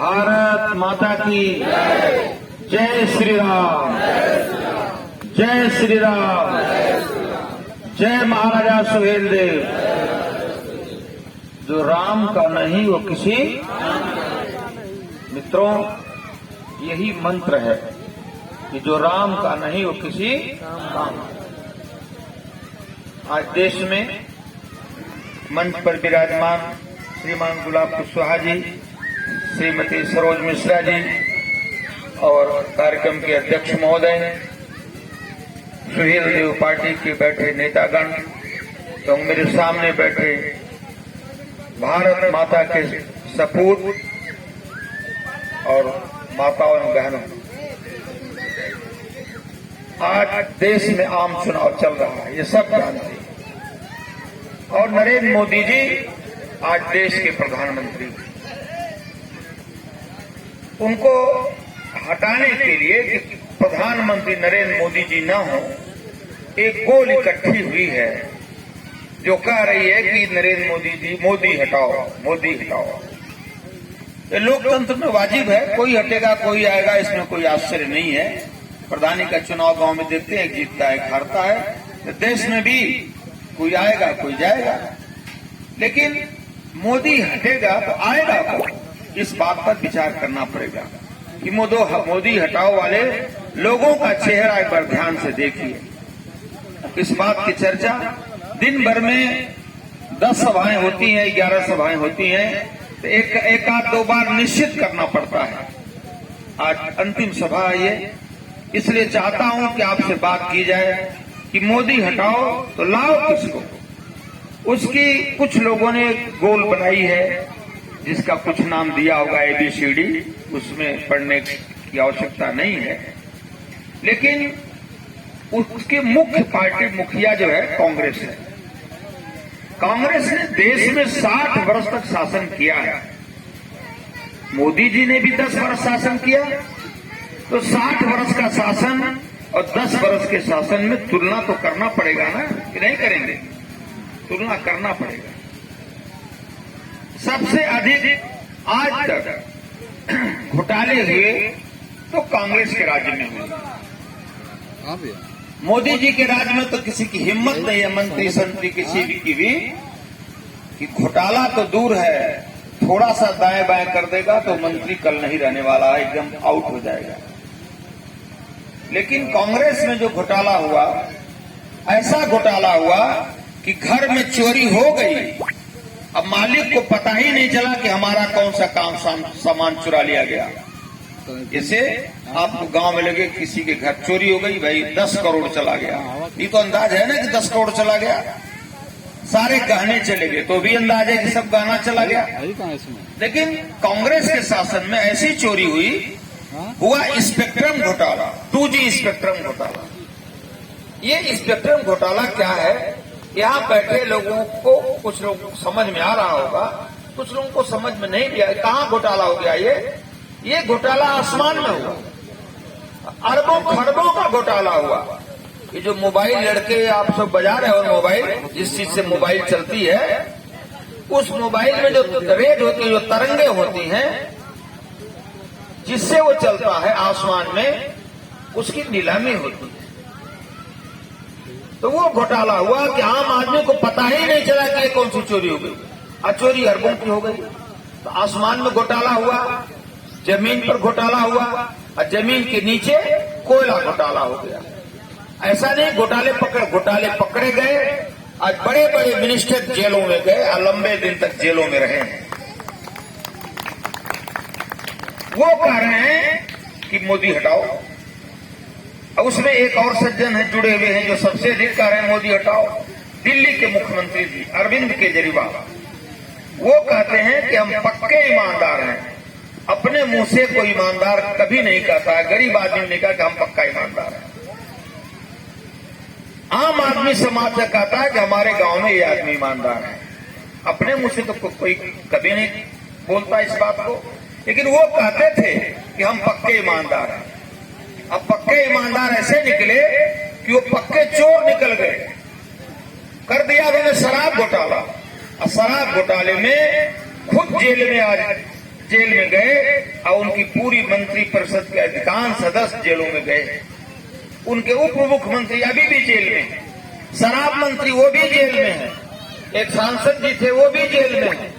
भारत माता की जय श्री राम, जय श्री राम, जय महाराजा सुहेल देव। जो राम का नहीं वो किसी, मित्रों यही मंत्र है कि जो राम का नहीं वो किसी काम। आज देश में मंच पर विराजमान श्रीमान गुलाब कुशवाहा जी, श्रीमती सरोज मिश्रा जी और कार्यक्रम के अध्यक्ष महोदय, सुहेल देव पार्टी के बैठे नेतागण, तो मेरे सामने बैठे भारत माता के सपूत और माताओं एवं बहनों, आज देश में आम चुनाव चल रहा है, ये सब जानते हैं। और नरेंद्र मोदी जी आज देश के प्रधानमंत्री, उनको हटाने के लिए कि प्रधानमंत्री नरेंद्र मोदी जी न हो, एक गोल इकट्ठी हुई है जो कह रही है कि नरेंद्र मोदी जी मोदी हटाओ, मोदी हटाओ। ये लोकतंत्र में वाजिब है, कोई हटेगा कोई आएगा, इसमें कोई आश्चर्य नहीं है। प्रधानी का चुनाव गांव में देखते हैं, जीतता है हारता है, तो देश में भी कोई आएगा कोई जाएगा, लेकिन मोदी हटेगा तो आएगा कौन, इस बात पर विचार करना पड़ेगा कि मोदी हटाओ वाले लोगों का चेहरा एक बार ध्यान से देखिए। इस बात की चर्चा दिन भर में 10 सभाएं होती हैं, 11 सभाएं होती हैं, तो एक आध दो बार निश्चित करना पड़ता है। आज अंतिम सभा है ये, इसलिए चाहता हूं कि आपसे बात की जाए कि मोदी हटाओ तो लाओ किसको। उसकी कुछ लोगों ने गोल बनाई है जिसका कुछ नाम दिया होगा ABCD, उसमें पढ़ने की आवश्यकता नहीं है, लेकिन उसके मुख्य पार्टी मुखिया जो है कांग्रेस है। कांग्रेस ने देश में 60 वर्ष तक शासन किया है, मोदी जी ने भी 10 वर्ष शासन किया, तो 60 वर्ष का शासन और 10 वर्ष के शासन में तुलना तो करना पड़ेगा ना, कि नहीं करेंगे? तुलना करना पड़ेगा। सबसे अधिक आज तक घोटाले हुए तो कांग्रेस के राज्य में हुए। मोदी जी के राज्य में तो किसी की हिम्मत नहीं है, मंत्री संतरी किसी की भी, कि घोटाला तो दूर है, थोड़ा सा दाएं बाएं कर देगा तो मंत्री कल नहीं रहने वाला है, एकदम आउट हो जाएगा। लेकिन कांग्रेस में जो घोटाला हुआ, ऐसा घोटाला हुआ कि घर में चोरी हो गई, अब मालिक को पता ही नहीं चला कि हमारा कौन सा काम सामान चुरा लिया गया। जैसे आपको गांव में लगे किसी के घर चोरी हो गई, भाई 10 करोड़ चला गया, ये तो अंदाज है ना कि 10 करोड़ चला गया। सारे गहने चले गए तो भी अंदाज है कि सब गहना चला गया। लेकिन कांग्रेस के शासन में ऐसी चोरी हुई, हुआ स्पेक्ट्रम घोटाला, 2G स्पेक्ट्रम घोटाला। ये स्पेक्ट्रम घोटाला क्या है, यहाँ बैठे लोगों को, कुछ लोगों को समझ में आ रहा होगा, कुछ लोगों को समझ में नहीं भी आया कहाँ घोटाला हो गया। ये घोटाला आसमान में हुआ, अरबों खरबों का घोटाला हुआ। ये जो मोबाइल लड़के आप सब बजा रहे हो, मोबाइल जिस चीज से मोबाइल चलती है, उस मोबाइल में जो रेड होती है, जो तरंगे होती हैं, जिससे वो चलता है आसमान में, उसकी नीलामी होती है। तो वो घोटाला हुआ कि आम आदमी को पता ही नहीं चला कि कौन सी चोरी हो गई, और चोरी अरबों की हो गई। तो आसमान में घोटाला हुआ, जमीन पर घोटाला हुआ, और जमीन के नीचे कोयला घोटाला हो गया। ऐसा नहीं घोटाले पकड़े गए, आज बड़े बड़े मिनिस्टर जेलों में गए और लंबे दिन तक जेलों में रहे हैं। वो कह रहे हैं कि मोदी हटाओ। अब उसमें एक और सज्जन है जुड़े हुए हैं जो सबसे अधिक कह रहे हैं मोदी हटाओ, दिल्ली के मुख्यमंत्री जी अरविंद केजरीवाल। वो कहते हैं कि हम पक्के ईमानदार हैं, अपने मुंह से कोई ईमानदार कभी नहीं कहता है, गरीब आदमी ने कहा कि हम पक्का ईमानदार हैं। आम आदमी समाज से कहता है कि हमारे गांव में ये आदमी ईमानदार है, अपने मुंह से तो कोई कभी नहीं बोलता इस बात को, लेकिन वो कहते थे कि हम पक्के ईमानदार हैं। अब पक्के ईमानदार ऐसे निकले कि वो पक्के चोर निकल गए। कर दिया उन्होंने शराब घोटाला, और शराब घोटाले में खुद जेल में आज जेल में गए और उनकी पूरी मंत्री परिषद के अधिकांश सदस्य जेलों में गए। उनके उप मुख्यमंत्री अभी भी जेल में हैं, शराब मंत्री वो भी जेल में है, एक सांसद जी थे वो भी जेल में है।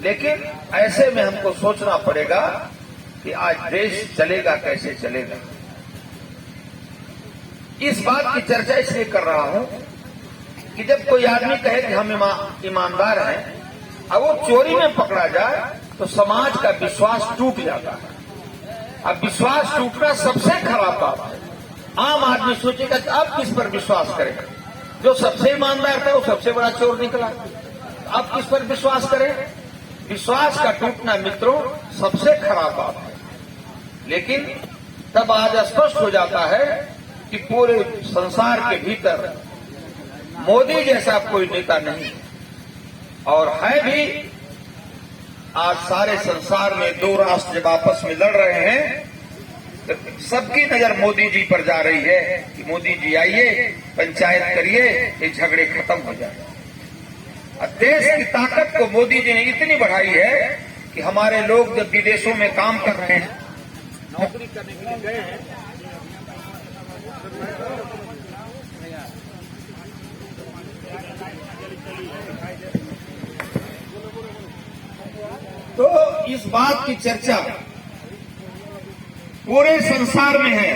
लेकिन ऐसे में हमको सोचना पड़ेगा कि आज देश चलेगा कैसे चलेगा। इस बात की चर्चा इसलिए कर रहा हूं कि जब कोई आदमी कहे कि हम ईमानदार हैं और वो चोरी में पकड़ा जाए तो समाज का विश्वास टूट जाता है। अब विश्वास टूटना सबसे खराब बात है। आम आदमी सोचेगा कि अब किस पर विश्वास करेगा, जो सबसे ईमानदार था वो सबसे बड़ा चोर निकला, अब किस पर विश्वास करें। विश्वास का टूटना मित्रों सबसे खराब बात है। लेकिन तब आज स्पष्ट हो जाता है कि पूरे संसार के भीतर मोदी जैसा कोई नेता नहीं, और है भी। आज सारे संसार में दो राष्ट्र जब आपस में लड़ रहे हैं तो सबकी नजर मोदी जी पर जा रही है कि मोदी जी आइए, पंचायत करिए, ये झगड़े खत्म हो जाए। अब देश की ताकत को मोदी जी ने इतनी बढ़ाई है कि हमारे लोग जब विदेशों में काम कर रहे हैं, नौकरी करने के लिए गए हैं, तो इस बात की चर्चा पूरे संसार में है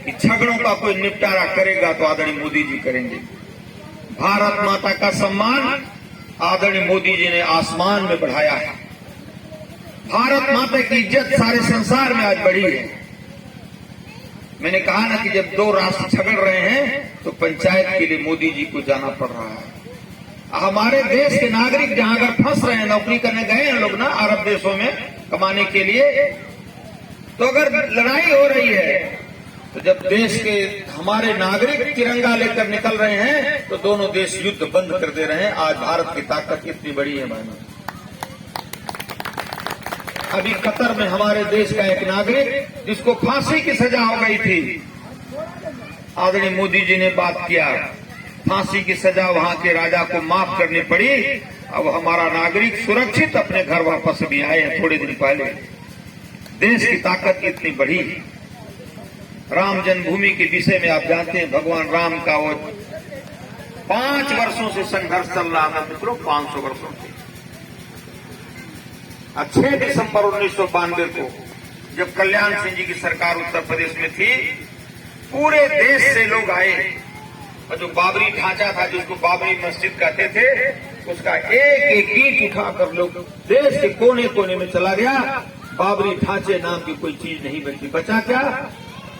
कि झगड़ों का कोई निपटारा करेगा तो आदरणीय मोदी जी करेंगे। भारत माता का सम्मान आदरणीय मोदी जी ने आसमान में बढ़ाया है। भारत माता की इज्जत सारे संसार में आज बढ़ी है। मैंने कहा ना कि जब दो राष्ट्र झगड़ रहे हैं तो पंचायत के लिए मोदी जी को जाना पड़ रहा है। हमारे देश के नागरिक जहां अगर फंस रहे हैं, नौकरी करने गए हैं लोग ना अरब देशों में कमाने के लिए, तो अगर लड़ाई हो रही है तो जब देश के हमारे नागरिक तिरंगा लेकर निकल रहे हैं तो दोनों देश युद्ध बंद कर दे रहे हैं। आज भारत की ताकत कितनी बड़ी है मानो। अभी कतर में हमारे देश का एक नागरिक जिसको फांसी की सजा हो गई थी, आदरणीय मोदी जी ने बात किया, फांसी की सजा वहां के राजा को माफ करनी पड़ी। अब हमारा नागरिक सुरक्षित अपने घर वापस भी आए हैं थोड़े दिन पहले। देश की ताकत इतनी बढ़ी। राम जन्मभूमि के विषय में आप जानते हैं, भगवान राम का वो 5 वर्षों से संघर्ष चल रहा था मित्रों, 500 वर्षों से। 6 दिसंबर 1992 को जब कल्याण सिंह जी की सरकार उत्तर प्रदेश में थी, पूरे देश से लोग आए और जो बाबरी ढांचा था, जिसको बाबरी मस्जिद कहते थे, उसका एक एक ईंट उठाकर लोग देश के कोने कोने में चला गया। बाबरी ढांचे नाम की कोई चीज नहीं बची। बचा क्या?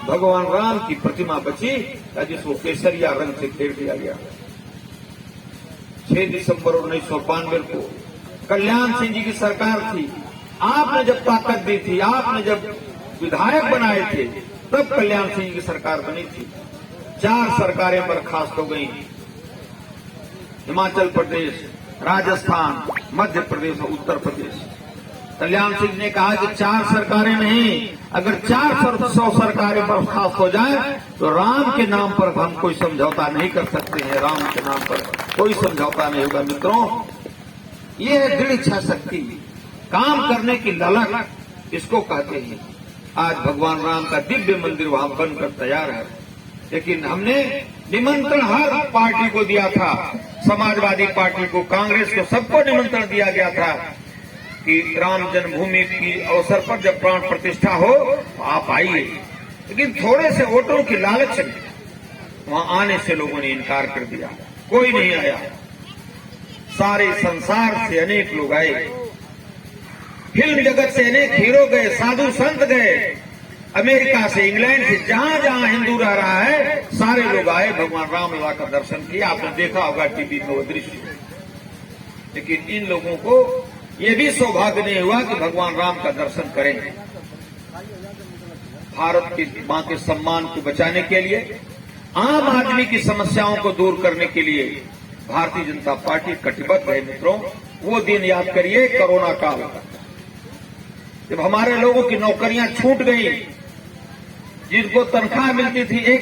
भगवान राम की प्रतिमा बची, जिसको केसरिया रंग से घेर दिया गया। 6 दिसंबर 1992 को कल्याण सिंह जी की सरकार थी। आपने जब ताकत दी थी, आपने जब विधायक बनाए थे, तब कल्याण सिंह जी की सरकार बनी थी। 4 सरकारें बर्खास्त हो गई, हिमाचल प्रदेश, राजस्थान, मध्य प्रदेश और उत्तर प्रदेश। कल्याण सिंह ने कहा कि 4 सरकारें नहीं, अगर 400 सरकारें बर्खास्त हो जाए तो राम के नाम पर हम कोई समझौता नहीं कर सकते हैं। राम के नाम पर कोई समझौता नहीं होगा। मित्रों, ये है दृढ़ इच्छा शक्ति, काम करने की ललक, इसको कहते हैं। आज भगवान राम का दिव्य मंदिर वहां बनकर तैयार है। लेकिन हमने निमंत्रण हर पार्टी को दिया था, समाजवादी पार्टी को, कांग्रेस को, सबको निमंत्रण दिया गया था कि राम जन्मभूमि की अवसर पर जब प्राण प्रतिष्ठा हो तो आप आइए। लेकिन थोड़े से वोटों की लालच में वहां आने से लोगों ने इनकार कर दिया, कोई नहीं आया। सारे संसार से अनेक लोग आए, फिल्म जगत से अनेक हीरो गए, साधु संत गए, अमेरिका से, इंग्लैंड से, जहां जहां हिंदू रह रहा है सारे लोग आए, भगवान राम लला का दर्शन किया। आपने देखा होगा टीवी में वो दृश्य। लेकिन इन लोगों को ये भी सौभाग्य नहीं हुआ कि भगवान राम का दर्शन करें। भारत की मां के सम्मान को बचाने के लिए, आम आदमी की समस्याओं को दूर करने के लिए भारतीय जनता पार्टी कटिबद्ध है। मित्रों, वो दिन याद करिए, कोरोना काल, जब हमारे लोगों की नौकरियां छूट गई, जिनको तनख्वाह मिलती थी 1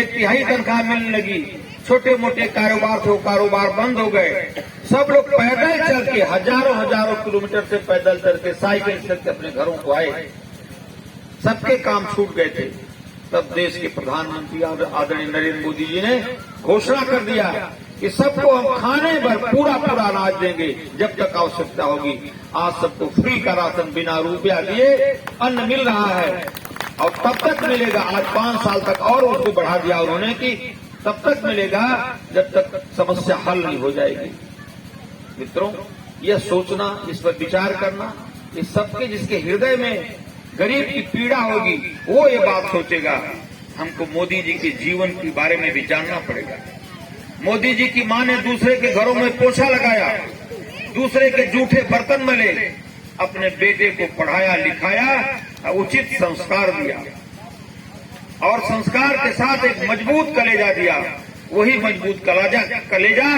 तिहाई तनख्वाह मिलने लगी, छोटे मोटे कारोबार थे वो कारोबार बंद हो गए। सब लोग पैदल चल के हजारों हजारों किलोमीटर से पैदल चल के साइकिल से अपने घरों को आए। सबके काम छूट गए थे। तब देश के प्रधानमंत्री आदरणीय नरेंद्र मोदी जी ने घोषणा कर दिया कि सबको हम खाने भर पूरा अनाज देंगे जब तक आवश्यकता होगी। आज सबको फ्री का राशन बिना रुपया दिए अन्न मिल रहा है और तब तक मिलेगा। आज 5 साल तक और उसको बढ़ा दिया उन्होंने कि तब तक मिलेगा जब तक समस्या हल नहीं हो जाएगी। मित्रों, यह सोचना, इस पर विचार करना, इस सबके जिसके हृदय में गरीब की पीड़ा होगी वो ये बात सोचेगा। हमको मोदी जी के जीवन के बारे में भी जानना पड़ेगा। मोदी जी की मां ने दूसरे के घरों में पोछा लगाया, दूसरे के जूठे बर्तन मले, अपने बेटे को पढ़ाया लिखाया, उचित संस्कार दिया और संस्कार के साथ एक मजबूत कलेजा दिया। वही मजबूत कलेजा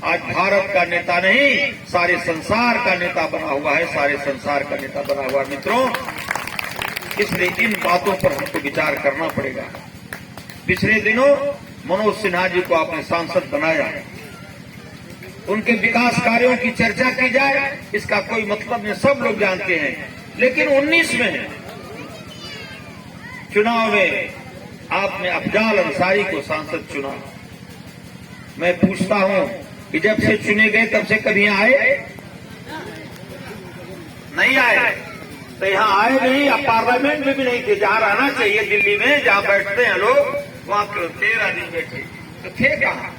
आज भारत का नेता नहीं, सारे संसार का नेता बना हुआ है, सारे संसार का नेता बना हुआ है। मित्रों, इसलिए इन बातों पर हमको विचार करना पड़ेगा। पिछले दिनों मनोज सिन्हा जी को आपने सांसद बनाया, उनके विकास कार्यों की चर्चा की जाए इसका कोई मतलब नहीं, सब लोग जानते हैं। लेकिन 19 में चुनाव में आपने अफजाल अंसारी को सांसद चुना। मैं पूछता हूं कि जब से चुने गए तब से कभी आए? नहीं आए। तो यहाँ आए नहीं, या पार्लियामेंट में भी नहीं थे। जहां रहना चाहिए दिल्ली में, जहां बैठते हैं लोग, वहां 13 दिन बैठे तो थे कहां?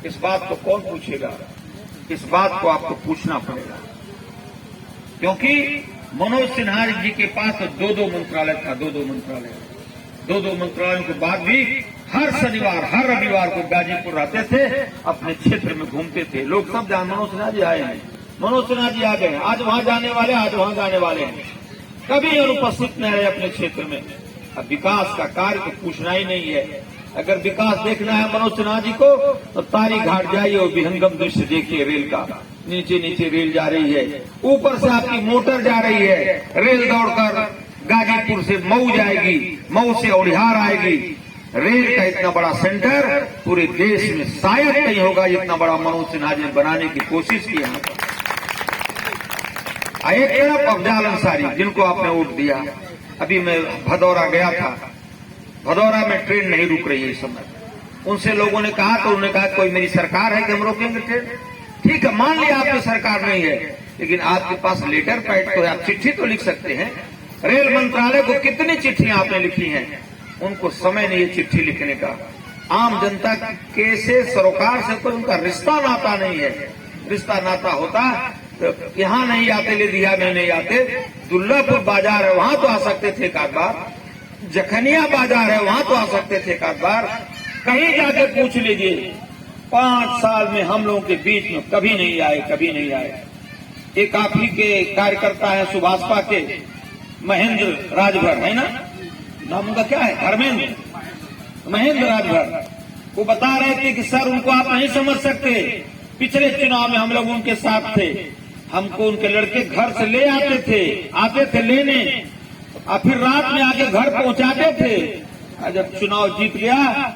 इस बात को कौन पूछेगा? इस बात को आपको पूछना पड़ेगा, क्योंकि मनोज सिन्हा जी के पास तो 2-2 मंत्रालय था, 2-2 मंत्रालय। 2-2 मंत्रालयों के बाद भी हर शनिवार हर रविवार को गाजीपुर रहते थे, अपने क्षेत्र में घूमते थे। लोग सब जान मनोज सिन्हा जी आए हैं, मनोज सिन्हा जी आ गए, आज वहां जाने वाले, आज वहां जाने वाले हैं। कभी अनुपस्थित न रहे अपने क्षेत्र में। अब विकास का कार्य तो पूछना ही नहीं है। अगर विकास देखना है मनोज सिन्हा जी को तो तारी घाट जाइए और विहंगम दृश्य देखिए रेल का। नीचे नीचे रेल जा रही है, ऊपर से आपकी मोटर जा रही है, रेल दौड़कर गाजीपुर से मऊ जाएगी, मऊ से औड़िहार आएगी। रेल का इतना बड़ा सेंटर पूरे देश में शायद नहीं होगा जितना बड़ा मनोज सिन्हा जी ने बनाने की कोशिश की है। एक तरफ अफजाल अंसारी जिनको आपने वोट दिया। अभी मैं भदौरा गया था, भदौरा में ट्रेन नहीं रुक रही है इस समय। उनसे लोगों ने कहा तो उन्होंने कहा कोई मेरी सरकार है कि हम रोकेंगे ट्रेन? ठीक है, मान लिया आपकी सरकार नहीं है, लेकिन आपके पास लेटर पैड तो है, आप चिट्ठी तो लिख सकते हैं। रेल मंत्रालय को कितनी चिट्ठियां आपने लिखी हैं? उनको समय नहीं है चिट्ठी लिखने का। आम जनता के से सरोकार से कोई उनका रिश्ता नाता नहीं है। रिश्ता नाता होता तो यहाँ नहीं आते, लेदिया में नहीं आते, दुल्लापुर बाजार है वहां तो आ सकते थे एक आध बार, जखनिया बाजार है वहां तो आ सकते थे एक आध बार। कहीं जाके पूछ लीजिए, 5 साल में हम लोगों के बीच में कभी नहीं आए, कभी नहीं आए। एक आप ही के कार्यकर्ता है सुभाषपा के, महेंद्र राजभर है ना, नाम उनका क्या है, धर्मेंद्र, महेंद्र राजभर, वो बता रहे थे कि सर उनको आप नहीं समझ सकते। पिछले चुनाव में हम लोग उनके साथ थे, हमको उनके लड़के घर से ले आते थे लेने, और फिर रात में आके घर पहुंचाते थे। और जब चुनाव जीत गया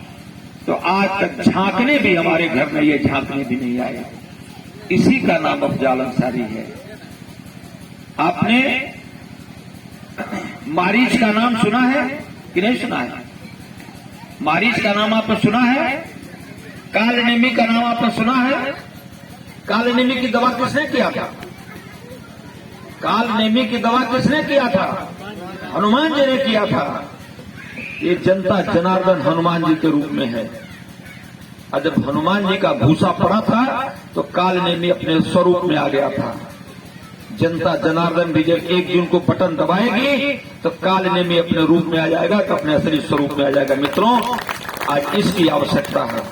तो आज तक झांकने भी हमारे घर में ये झांकने भी नहीं आए। इसी का नाम अफजाल अंसारी है। आपने मारीच का नाम सुना है कि नहीं सुना है? मारीच का नाम आपने सुना है? कालनेमी का नाम आपने सुना है? कालनेमी की दवा किसने किया था? कालनेमी की दवा किसने किया था? हनुमान जी ने किया था। ये जनता जनार्दन हनुमान जी के रूप में है। और जब हनुमान जी का भूसा पड़ा था तो कालनेमी अपने स्वरूप में आ गया था। जनता जनार्दन भी जब 1 जून को बटन दबाएगी तो कालनेमी अपने रूप में आ जाएगा, तो अपने असली स्वरूप में आ जाएगा। मित्रों, आज इसकी आवश्यकता है।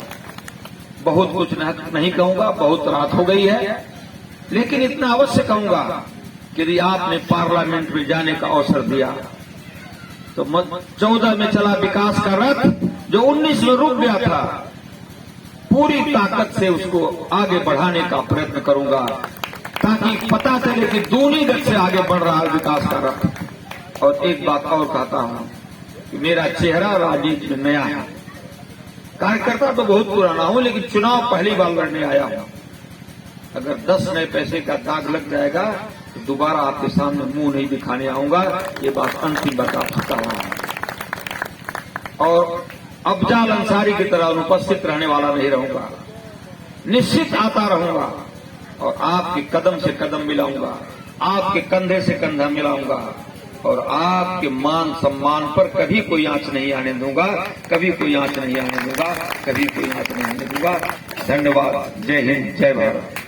बहुत कुछ नहीं कहूंगा, बहुत रात हो गई है, लेकिन इतना अवश्य कहूंगा कि यदि आपने पार्लियामेंट में जाने का अवसर दिया तो 14 में चला विकास का रथ जो 19 में रुक गया था, पूरी ताकत से उसको आगे बढ़ाने का प्रयत्न करूंगा, ताकि पता चले कि दूनी गति से आगे बढ़ रहा है विकास का रथ। और एक बात और कहता हूं कि मेरा चेहरा राजनीति में नया है। कार्यकर्ता तो बहुत पुराना हूं, लेकिन चुनाव पहली बार लड़ने आया हूं। अगर 10 नए पैसे का दाग लग जाएगा तो दोबारा आपके सामने मुंह नहीं दिखाने आऊंगा। ये बात अंतिम बता चुका हूं। और अफजाल अंसारी की तरह अनुपस्थित रहने वाला नहीं रहूंगा, निश्चित आता रहूंगा और आपके कदम से कदम मिलाऊंगा, आपके कंधे से कंधा मिलाऊंगा और आपके मान सम्मान पर कभी कोई आंच नहीं आने दूंगा, कभी कोई आंच नहीं आने दूंगा, कभी कोई आंच नहीं आने दूंगा। धन्यवाद। जय हिंद, जय भारत।